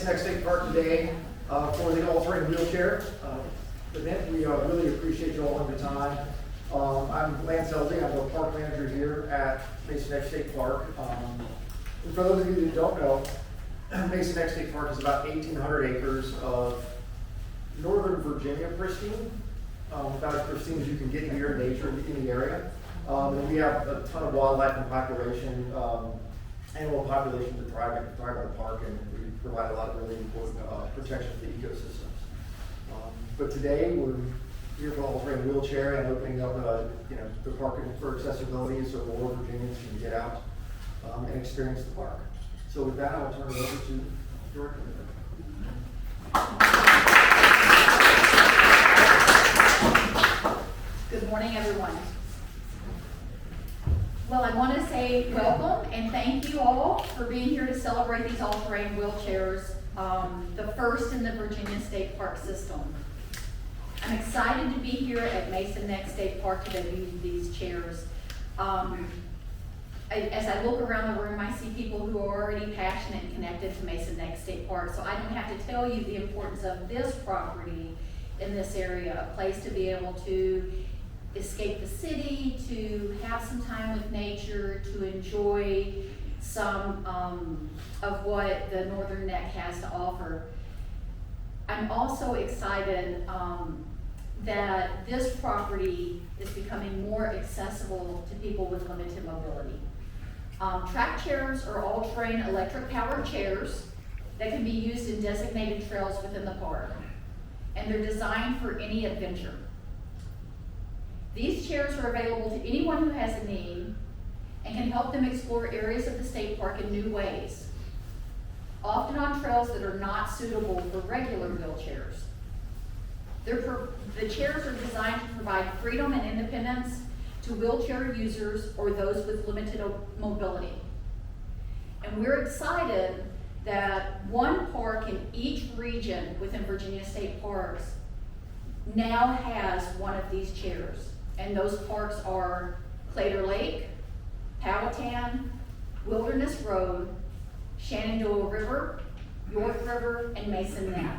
Neck State Park today for the all-terrain wheelchair event. We really appreciate you all in the time. I'm Lance Elsie. I'm the park manager here at Mason Neck State Park. And for those of you that don't know, Mason Neck State Park is about 1,800 acres of Northern Virginia pristine, about as pristine as you can get here in nature in the area. And we have a ton of wildlife and population, animal population to thrive in the park, and we provide a lot of really important protection for the ecosystems. But today we're here for the all-terrain wheelchair and opening up the park for accessibility so more Virginians can get out and experience the park. So with that, I'll turn it over to Director. Good morning, everyone. Well, I want to say welcome and thank you all for being here to celebrate these all-terrain wheelchairs, the first in the Virginia State Park system. I'm excited to be here at Mason Neck State Park to debut these chairs. As I look around the room, I see people who are already passionate and connected to Mason Neck State Park, so I don't have to tell you the importance of this property in this area, a place to be able to escape the city, to have some time with nature, to enjoy some of what the Northern Neck has to offer. I'm also excited that this property is becoming more accessible to people with limited mobility. Track chairs are all-terrain electric-powered chairs that can be used in designated trails within the park, and they're designed for any adventure. These chairs are available to anyone who has a need and can help them explore areas of the state park in new ways, often on trails that are not suitable for regular wheelchairs. The chairs are designed to provide freedom and independence to wheelchair users or those with limited mobility. And we're excited that one park in each region within Virginia State Parks now has one of these chairs. And those parks are Claytor Lake, Powhatan, Wilderness Road, Shenandoah River, York River, and Mason Neck.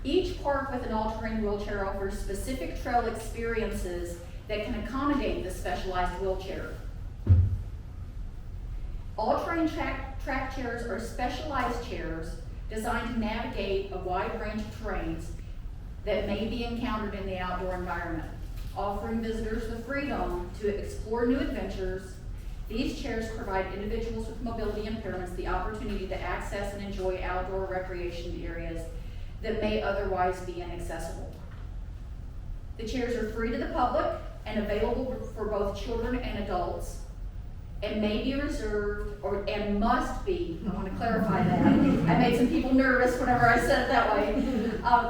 Each park with an all-terrain wheelchair offers specific trail experiences that can accommodate the specialized wheelchair. All-terrain track chairs are specialized chairs designed to navigate a wide range of terrains that may be encountered in the outdoor environment, offering visitors the freedom to explore new adventures. These chairs provide individuals with mobility impairments the opportunity to access and enjoy outdoor recreation areas that may otherwise be inaccessible. The chairs are free to the public and available for both children and adults, and may be reserved, and must be, I want to clarify that. I made some people nervous whenever I said it that way.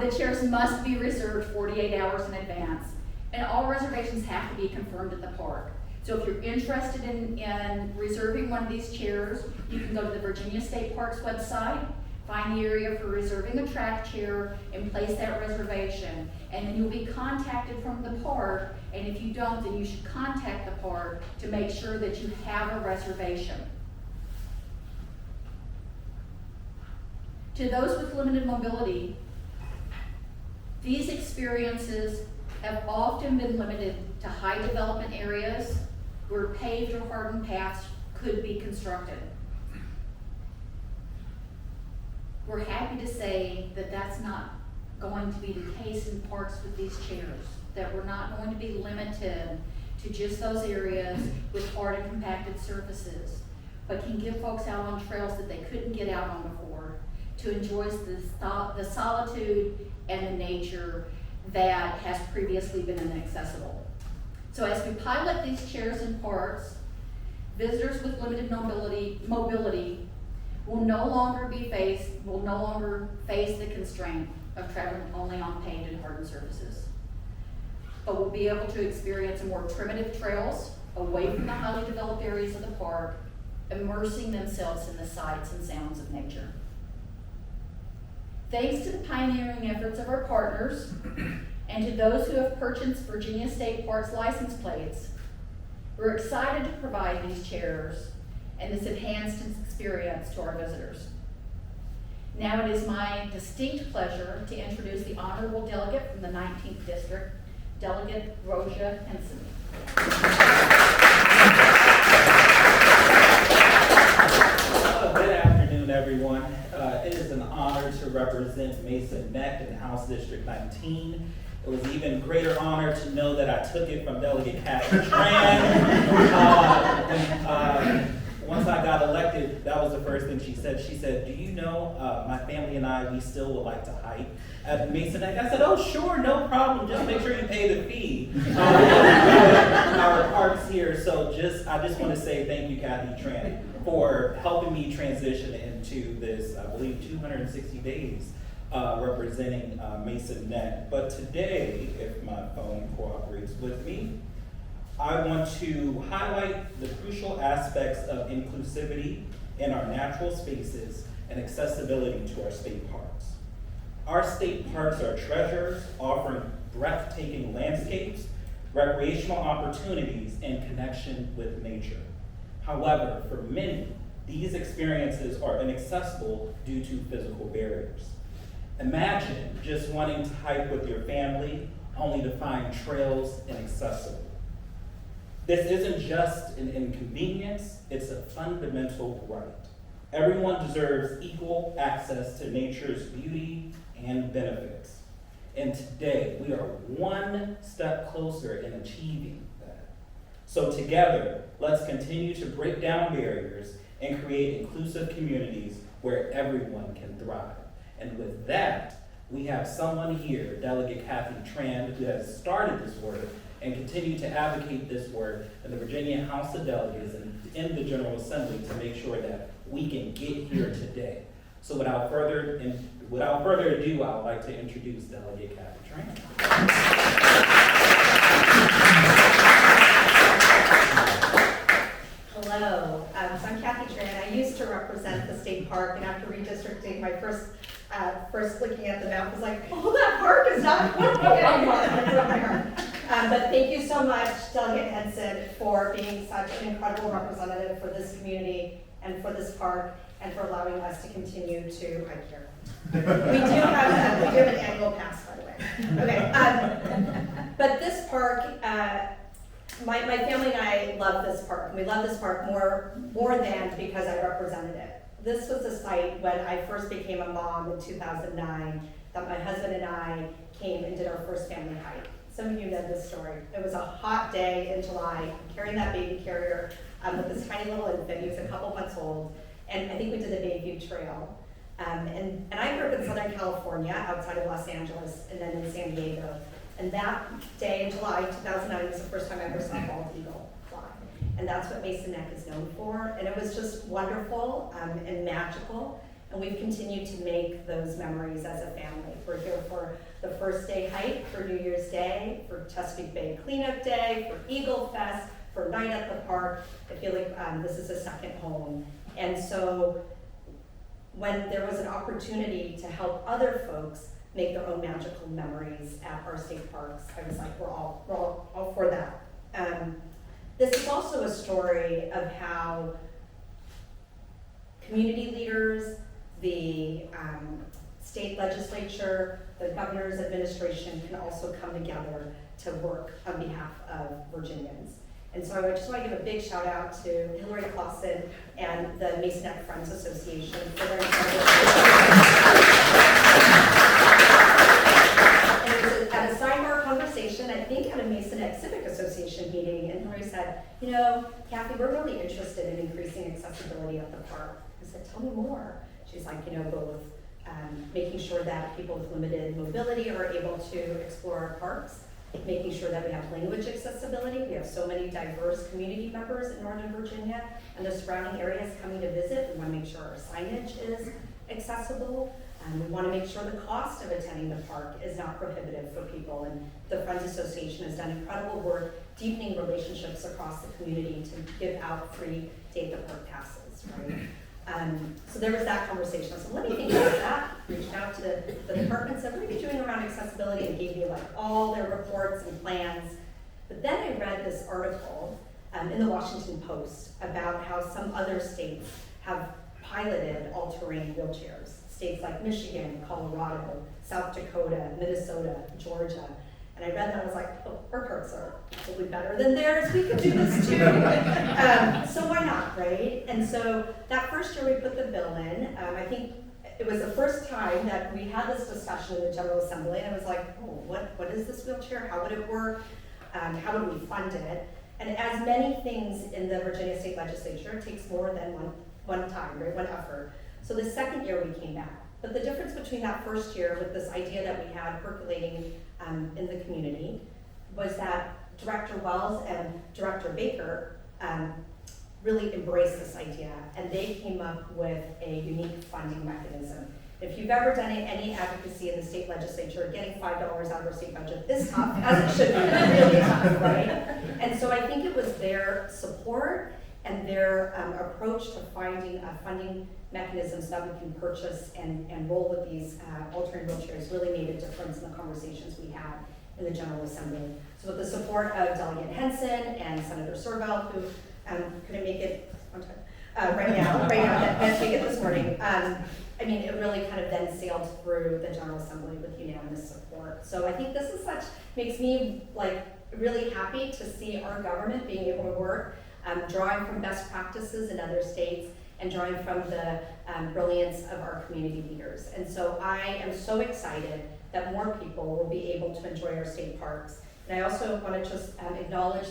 The chairs must be reserved 48 hours in advance, and all reservations have to be confirmed at the park. So if you're interested in reserving one of these chairs, you can go to the Virginia State Parks website, find the area for reserving a track chair, and place that reservation. And then you'll be contacted from the park, and if you don't, then you should contact the park to make sure that you have a reservation. To those with limited mobility, these experiences have often been limited to high development areas where paved or hardened paths could be constructed. We're happy to say that that's not going to be the case in parks with these chairs, that we're not going to be limited to just those areas with hard and compacted surfaces, but can give folks out on trails that they couldn't get out on before to enjoy the solitude and the nature that has previously been inaccessible. So as we pilot these chairs in parks, visitors with limited mobility will no longer face the constraint of traveling only on paved and hardened surfaces, but will be able to experience more primitive trails away from the highly developed areas of the park, immersing themselves in the sights and sounds of nature. Thanks to the pioneering efforts of our partners and to those who have purchased Virginia State Parks license plates, we're excited to provide these chairs and this enhanced experience to our visitors. Now it is my distinct pleasure to introduce the honorable delegate from the 19th District, Delegate Rosia Henson. Good afternoon, everyone. It is an honor to represent Mesa Neck in House District 19. It was an even greater honor to know that I took it from Delegate Kathy Tran. Once I got elected, that was the first thing she said. She said, do you know, my family and I, we still would like to hike at Mesa Neck. I said, oh, sure, no problem. Just make sure you pay the fee. Our parks here. So I just want to say thank you, Kathy Tran, for helping me transition into this, I believe, 260 days representing Mesa Neck. But today, if my phone cooperates with me, I want to highlight the crucial aspects of inclusivity in our natural spaces and accessibility to our state parks. Our state parks are treasures, offering breathtaking landscapes, recreational opportunities, and connection with nature. However, for many, these experiences are inaccessible due to physical barriers. Imagine just wanting to hike with your family only to find trails inaccessible. This isn't just an inconvenience, it's a fundamental right. Everyone deserves equal access to nature's beauty and benefits. And today, we are one step closer in achieving that. So together, let's continue to break down barriers and create inclusive communities where everyone can thrive. And with that, we have someone here, Delegate Kathy Tran, who has started this work and continue to advocate this work in the Virginia House of Delegates and in the General Assembly to make sure that we can get here today. So without further ado, I would like to introduce Delegate Kathy Tran. Hello, so I'm Kathy Tran. I used to represent the state park, and after redistricting, my first looking at the map was like, oh, that park is not anymore. But thank you so much, Delegate Henson, for being such an incredible representative for this community and for this park, and for allowing us to continue to hike here. We do have an annual pass, by the way. Okay, but this park, my family and I love this park. We love this park more than because I represented it. This was the site when I first became a mom in 2009 that my husband and I came and did our first family hike. Some of you know this story. It was a hot day in July. I'm carrying that baby carrier with this tiny little infant. He was a couple months old. And I think we did the Bayview Trail. And I grew up in Southern California, outside of Los Angeles, and then in San Diego. And that day in July 2009 was the first time I ever saw a bald eagle fly. And that's what Mesa Neck is known for. And it was just wonderful and magical. And we've continued to make those memories as a family. We're here for the first day hike, for New Year's Day, for Chesapeake Bay Cleanup Day, for Eagle Fest, for Night at the Park. I feel like this is a second home. And so when there was an opportunity to help other folks make their own magical memories at our state parks, I was like, we're all for that. This is also a story of how community leaders, the state legislature, the governor's administration can also come together to work on behalf of Virginians. And so I just want to give a big shout out to Hillary Clausen and the Mesa Neck Friends Association for their incredible. And it was at a sidebar conversation, I think at a Mesa Neck Civic Association meeting, and Hillary said, you know, Kathy, we're really interested in increasing accessibility at the park. I said, tell me more. She's like, you know, both making sure that people with limited mobility are able to explore our parks, making sure that we have language accessibility. We have so many diverse community members in Northern Virginia and the surrounding areas coming to visit. We want to make sure our signage is accessible. We want to make sure the cost of attending the park is not prohibitive for people. And the Friends Association has done incredible work deepening relationships across the community to give out free day at the park passes, right? So there was that conversation. So let me think about that. Reached out to the department, said, what are you doing around accessibility? And gave me like all their reports and plans. But then I read this article in the Washington Post about how some other states have piloted all-terrain wheelchairs. States like Michigan, Colorado, South Dakota, Minnesota, Georgia. And I read that, I was like, oh, our parks are probably better than theirs, we could do this too. So why not, right? And so that first year we put the bill in, I think it was the first time that we had this discussion in the General Assembly, and I was like, oh, what is this wheelchair? How would it work? How would we fund it? And as many things in the Virginia State Legislature, it takes more than one time, right, one effort. So the second year we came back. But the difference between that first year with this idea that we had percolating in the community was that Director Wells and Director Baker really embraced this idea, and they came up with a unique funding mechanism. If you've ever done any advocacy in the state legislature, getting $5 out of our state budget is tough, as it should be, really tough, right? And so I think it was their support and their approach to finding a funding mechanism so that we can purchase and roll with these all-terrain wheelchairs really made a difference in the conversations we had in the General Assembly. So with the support of Delegate Henson and Senator Sorvell, who couldn't make it on time, right now, can't make it this morning. I mean, it really kind of then sailed through the General Assembly with unanimous support. So I think this is makes me like really happy to see our government being able to work, drawing from best practices in other states and drawing from the brilliance of our community leaders. And so I am so excited that more people will be able to enjoy our state parks. And I also want to just acknowledge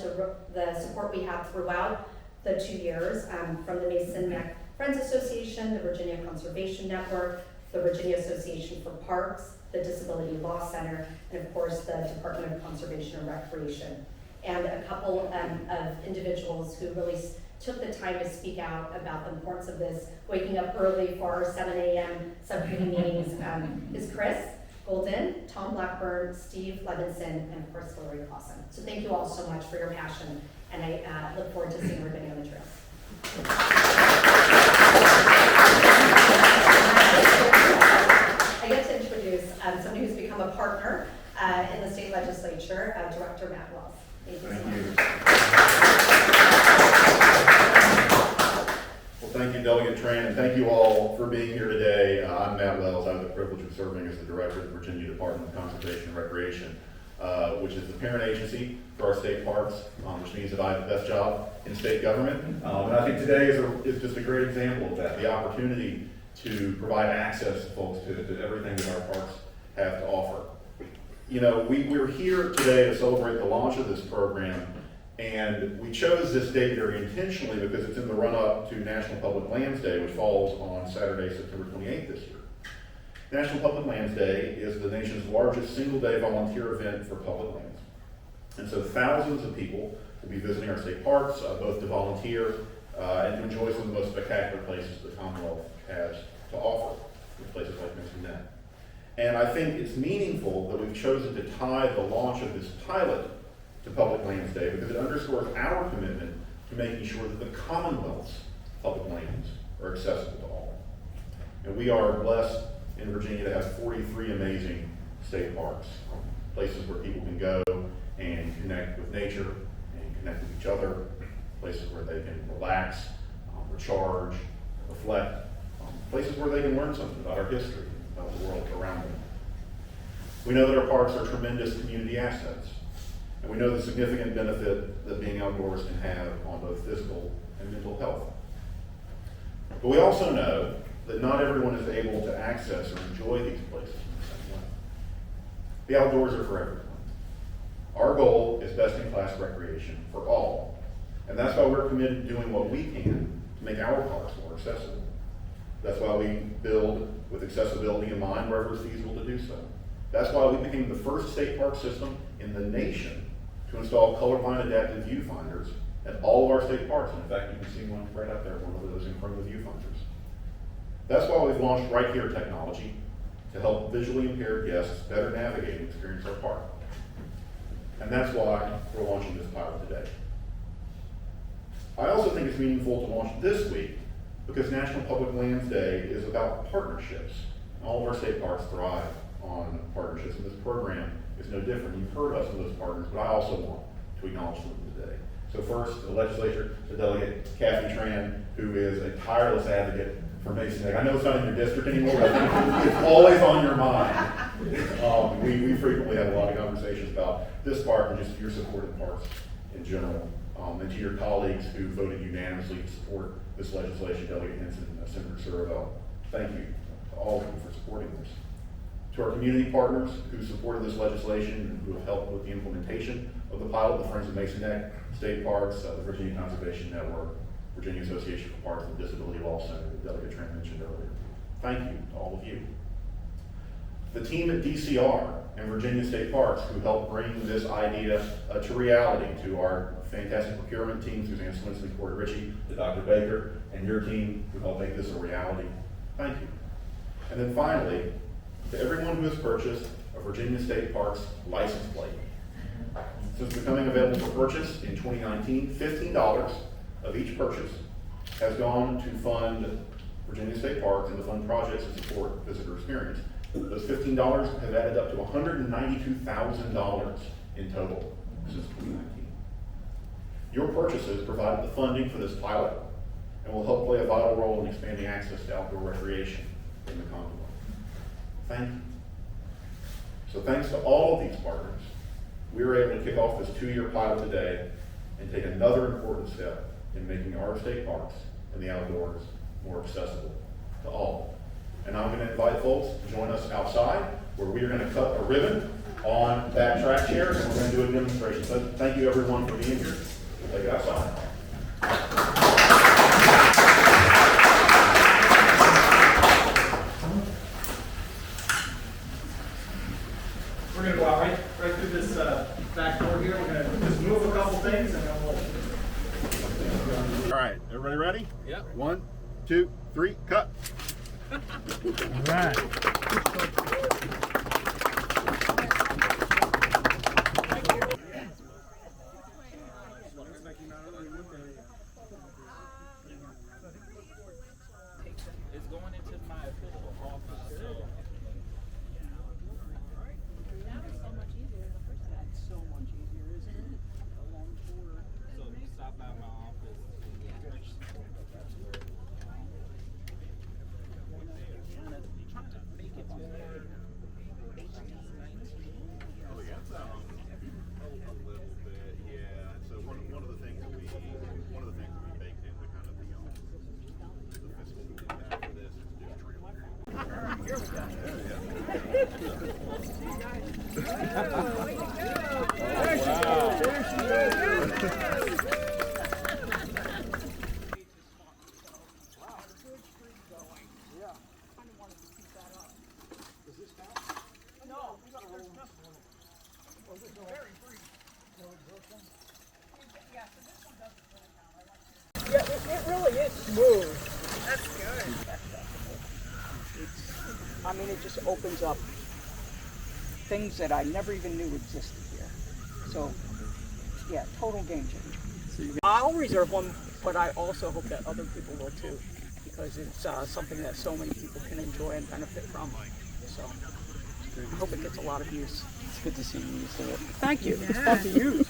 the support we have throughout the 2 years from the Mason Mac Friends Association, the Virginia Conservation Network, the Virginia Association for Parks, the Disability Law Center, and of course the Department of Conservation and Recreation. And a couple of individuals who really took the time to speak out about the importance of this, waking up early for our 7 a.m. subcommittee meetings, is Chris Golden, Tom Blackburn, Steve Levinson, and of course Hillary Clausen. So thank you all so much for your passion, and I look forward to seeing everybody on the trail. I get to introduce somebody who's become a partner in the state legislature, Director Matt Wells. Thank you so much. Well, thank you, Delegate Tran, and thank you all for being here today. I'm Matt Wells. I have the privilege of serving as the Director of the Virginia Department of Conservation and Recreation, which is the parent agency for our state parks, which means that I have the best job in state government. And I think today is just a great example of that, the opportunity to provide access to folks to everything that our parks have to offer. You know, we're here today to celebrate the launch of this program, and we chose this date very intentionally because it's in the run-up to National Public Lands Day, which falls on Saturday, September 28th this year. National Public Lands Day is the nation's largest single-day volunteer event for public lands. And so thousands of people will be visiting our state parks, both to volunteer and to enjoy some of the most spectacular places the Commonwealth has to offer, with places like Mason Neck. And I think it's meaningful that we've chosen to tie the launch of this pilot to Public Lands Day because it underscores our commitment to making sure that the Commonwealth's public lands are accessible to all. And we are blessed in Virginia to have 43 amazing state parks, places where people can go and connect with nature and connect with each other, places where they can relax, recharge, reflect, places where they can learn something about our history, about the world around them. We know that our parks are tremendous community assets, and we know the significant benefit that being outdoors can have on both physical and mental health. But we also know that not everyone is able to access or enjoy these places in the same way. The outdoors are for everyone. Our goal is best-in-class recreation for all, and that's why we're committed to doing what we can to make our parks more accessible. That's why we build with accessibility in mind wherever it's feasible to do so. That's why we became the first state park system in the nation to install colorblind adaptive viewfinders at all of our state parks. And in fact, you can see one right up there, one of those in front of the viewfinders. That's why we've launched Right Here technology to help visually impaired guests better navigate and experience our park. And that's why we're launching this pilot today. I also think it's meaningful to launch this week because National Public Lands Day is about partnerships. All of our state parks thrive on partnerships, and this program is no different. You've heard about some of those partners, but I also want to acknowledge them today. So first, the legislature, the delegate Kathy Tran, who is a tireless advocate for Mason Neck. I know it's not in your district anymore, but I think it's always on your mind. We frequently have a lot of conversations about this park and just your support of parks in general. And to your colleagues who voted unanimously to support this legislation, Delegate Henson and Senator Surville, thank you to all of you for supporting this. To our community partners who supported this legislation and who have helped with the implementation of the pilot, the Friends of Mason Neck, State Parks, the Virginia Conservation Network, Virginia Association for Parks and Disability Law Center, that Delegate Trent mentioned earlier. Thank you to all of you. The team at DCR and Virginia State Parks who helped bring this idea to reality, to our fantastic procurement team, Suzanne Swinson, Corey Ritchie, to Dr. Baker, and your team who helped make this a reality. Thank you. And then finally, to everyone who has purchased a Virginia State Parks license plate. Since becoming available for purchase in 2019, $15 of each purchase has gone to fund Virginia State Parks and to fund projects that support visitor experience. Those $15 have added up to $192,000 in total since 2019. Your purchases provided the funding for this pilot and will help play a vital role in expanding access to outdoor recreation in the Commonwealth. Thank you. So thanks to all of these partners, we were able to kick off this 2-year pilot today and take another important step in making our state parks and the outdoors more accessible to all. And I'm going to invite folks to join us outside where we are going to cut a ribbon on that track chair and we're going to do a demonstration. So thank you everyone for being here. We'll take it outside. We're going to go out right through this back door here. We're going to just move a couple things and then we'll... All right, everybody ready? Yep. 1, 2, 3, cut. All right. It's going into my official office, so. Now it's so much easier than the first time. It's so much easier, isn't it? Along the border. So stop by my office. Trying to make it to Oh, yeah, a little bit, yeah. So one of the things that we baked into kind of the fiscal impact for this is just Yeah, it really is smooth. That's good. I mean, it just opens up things that I never even knew existed here. So, yeah, total game changer. I'll reserve one, but I also hope that other people will too, because it's something that so many people can enjoy and benefit from. So, I hope it gets a lot of use. It's good to see you use it. Thank you. It's fun to use.